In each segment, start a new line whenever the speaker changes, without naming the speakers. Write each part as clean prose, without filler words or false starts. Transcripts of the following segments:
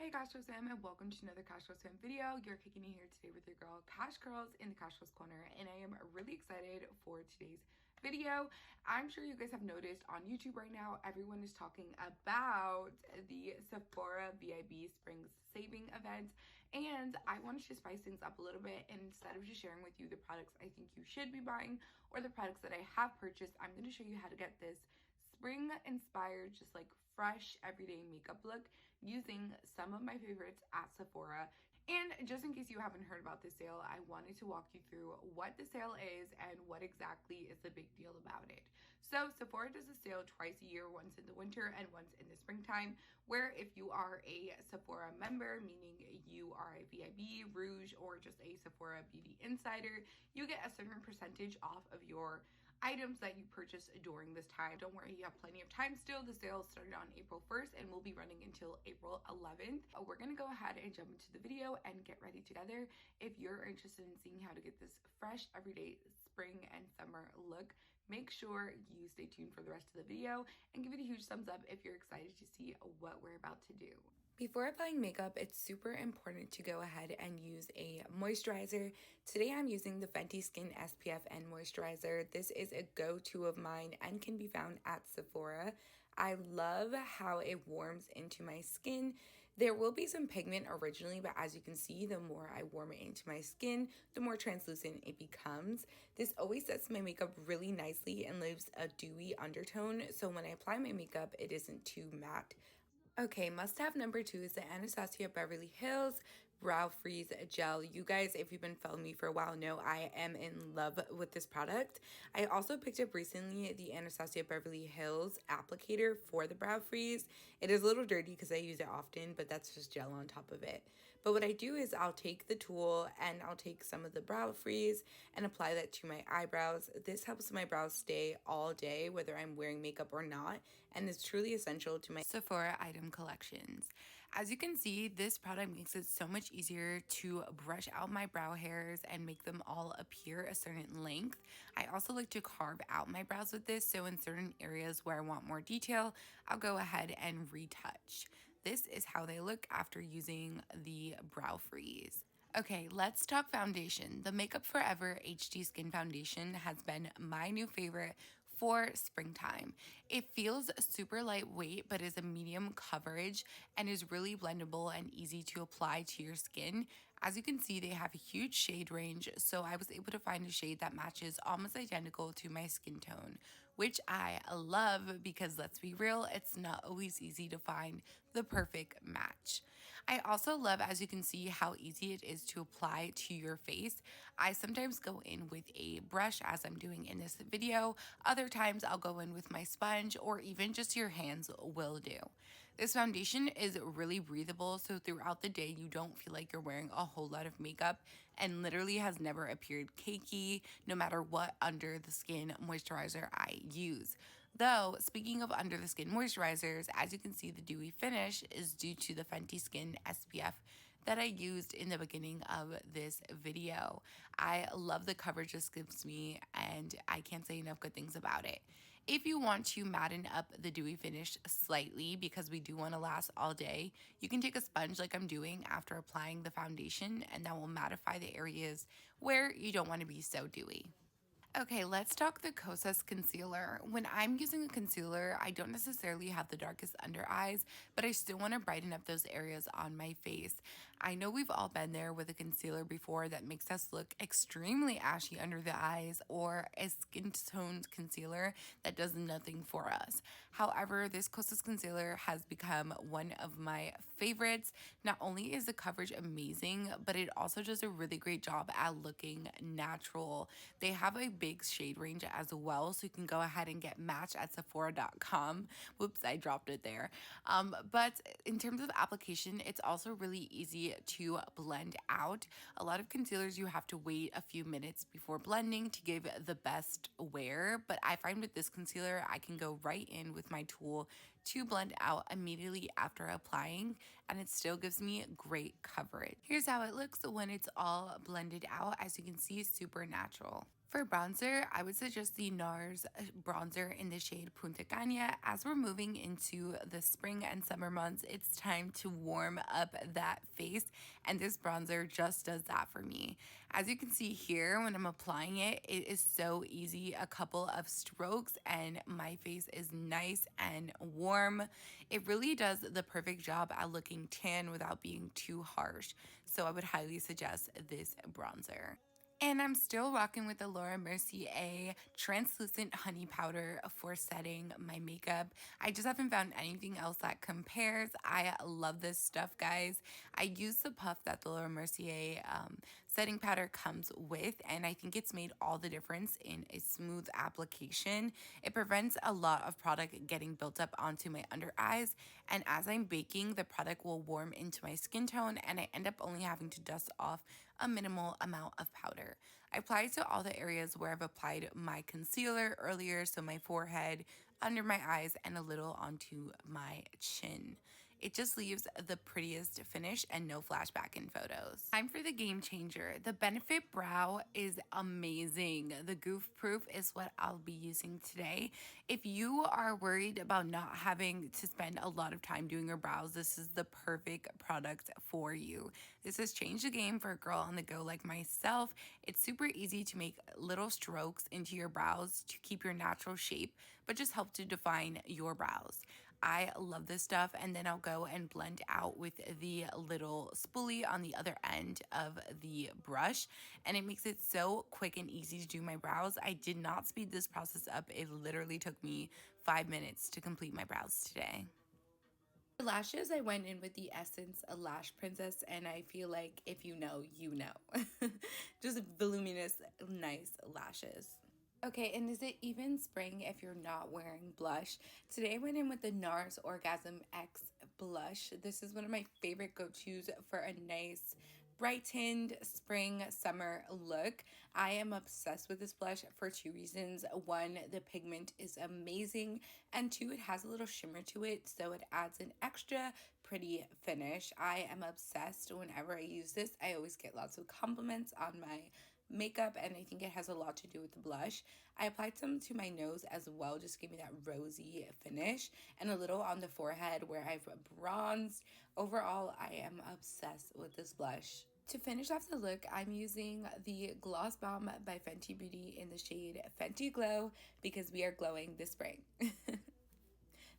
Hey Cashcurlss Fam, and welcome to another Cashcurlss Fam video. You're kicking in here today with your girl Cashcurlss in the Cashcurlss and I am really excited for today's video. I'm sure you guys have noticed on YouTube right now, everyone is talking about the Sephora VIB Spring saving event, and I wanted to spice things up a little bit, and instead of just sharing with you the products I think you should be buying or the products that I have purchased, I'm going to show you how to get this spring inspired, just like fresh everyday makeup look using some of my favorites at Sephora. And just in case you haven't heard about this sale, I wanted to walk you through what the sale is and what exactly is the big deal about it. So Sephora does a sale twice a year, once in the winter and once in the springtime, where if you are a Sephora member, meaning you are a VIB, Rouge, or just a Sephora Beauty Insider, you get a certain percentage off of your items that you purchase during this time. Don't worry, you have plenty of time still. The sale started on April 1st and will be running until April 11th. We're gonna go ahead and jump into the video and get ready together. If you're interested in seeing how to get this fresh everyday spring and summer look, make sure you stay tuned for the rest of the video and give it a huge thumbs up if you're excited to see what we're about to do. Before applying makeup, it's super important to go ahead and use a moisturizer. Today I'm using the Fenty Skin SPF and Moisturizer. This is a go-to of mine and can be found at Sephora. I love how it warms into my skin. There will be some pigment originally, but as you can see, the more I warm it into my skin, the more translucent it becomes. This always sets my makeup really nicely and leaves a dewy undertone, so when I apply my makeup, it isn't too matte. Okay, must-have number 2 is the Anastasia Beverly Hills Brow Freeze Gel. You guys, if you've been following me for a while, know I am in love with this product. I also picked up recently the Anastasia Beverly Hills applicator for the brow freeze. It is a little dirty because I use it often, but that's just gel on top of it. But what I do is I'll take the tool and I'll take some of the brow freeze and apply that to my eyebrows. This helps my brows stay all day, whether I'm wearing makeup or not, and is truly essential to my Sephora item collections. As you can see, this product makes it so much easier to brush out my brow hairs and make them all appear a certain length. I also like to carve out my brows with this, so in certain areas where I want more detail, I'll go ahead and retouch. This is how they look after using the brow freeze. Okay, let's talk foundation. The Makeup Forever HD Skin Foundation has been my new favorite for springtime. It feels super lightweight, but is a medium coverage and is really blendable and easy to apply to your skin. As you can see, they have a huge shade range, so I was able to find a shade that matches almost identical to my skin tone, which I love because, let's be real, it's not always easy to find the perfect match. I also love, as you can see, how easy it is to apply to your face. I sometimes go in with a brush, as I'm doing in this video. Other times I'll go in with my sponge, or even just your hands will do. This foundation is really breathable, so throughout the day you don't feel like you're wearing a whole lot of makeup, and literally has never appeared cakey no matter what under the skin moisturizer I use. Though, speaking of under the skin moisturizers, as you can see, the dewy finish is due to the Fenty Skin SPF that I used in the beginning of this video. I love the coverage this gives me, and I can't say enough good things about it. If you want to madden up the dewy finish slightly, because we do want to last all day, you can take a sponge like I'm doing after applying the foundation, and that will mattify the areas where you don't want to be so dewy. Okay, let's talk the Cosas concealer. When I'm using a concealer, I don't necessarily have the darkest under eyes, but I still want to brighten up those areas on my face. I know we've all been there with a concealer before that makes us look extremely ashy under the eyes, or a skin toned concealer that does nothing for us. However, this Cosas concealer has become one of my favorites. Not only is the coverage amazing, but it also does a really great job at looking natural. They have a big shade range as well, so you can go ahead and get matched at Sephora.com. Whoops, I dropped it there. But in terms of application, it's also really easy to blend out. A lot of concealers, you have to wait a few minutes before blending to give the best wear, but I find with this concealer, I can go right in with my tool to blend out immediately after applying, and it still gives me great coverage. Here's how it looks when it's all blended out. As you can see, super natural. For bronzer, I would suggest the NARS bronzer in the shade Punta Cana. As we're moving into the spring and summer months, it's time to warm up that face, and this bronzer just does that for me. As you can see here, when I'm applying it, it is so easy. A couple of strokes and my face is nice and warm. It really does the perfect job at looking tan without being too harsh. So I would highly suggest this bronzer. And I'm still rocking with the Laura Mercier translucent honey powder for setting my makeup. I just haven't found anything else that compares. I love this stuff, guys. I use the puff that the Laura Mercier setting powder comes with, and I think it's made all the difference in a smooth application. It prevents a lot of product getting built up onto my under eyes, and as I'm baking, the product will warm into my skin tone, and I end up only having to dust off a minimal amount of powder. I apply it to all the areas where I've applied my concealer earlier, so my forehead, under my eyes, and a little onto my chin. It just leaves the prettiest finish and no flashback in photos. Time for the game changer. The Benefit Brow is amazing. The Goof Proof is what I'll be using today. If you are worried about not having to spend a lot of time doing your brows, this is the perfect product for you. This has changed the game for a girl on the go like myself. It's super easy to make little strokes into your brows to keep your natural shape, but just help to define your brows. I love this stuff, and then I'll go and blend out with the little spoolie on the other end of the brush, and it makes it so quick and easy to do my brows. I did not speed this process up. It literally took me 5 minutes to complete my brows today. For lashes, I went in with the Essence Lash Princess, and I feel like if you know, you know. Just voluminous, nice lashes. Okay, and is it even spring if you're not wearing blush? Today I went in with the NARS Orgasm X blush. This is one of my favorite go-tos for a nice brightened spring summer look. I am obsessed with this blush for two reasons. One, the pigment is amazing, and two, it has a little shimmer to it, so it adds an extra pretty finish. I am obsessed. Whenever I use this, I always get lots of compliments on my makeup, and I think it has a lot to do with the blush. I applied some to my nose as well, just give me that rosy finish, and a little on the forehead where I've bronzed. Overall, I am obsessed with this blush. To finish off the look, I'm using the Gloss Bomb by Fenty Beauty in the shade Fenty Glow because we are glowing this spring.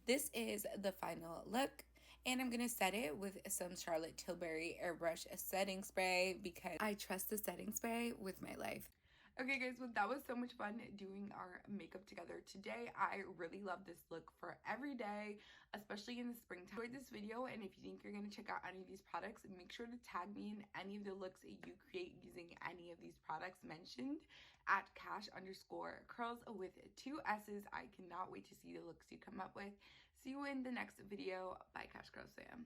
This is the final look. And I'm going to set it with some Charlotte Tilbury Airbrush setting spray because I trust the setting spray with my life. Okay guys, well that was so much fun doing our makeup together today. I really love this look for every day, especially in the springtime. Enjoyed this video, and if you think you're going to check out any of these products, make sure to tag me in any of the looks that you create using any of these products mentioned at cash_curls with 2 S's. I cannot wait to see the looks you come up with. See you in the next video. Bye, Cashcurlss Fam.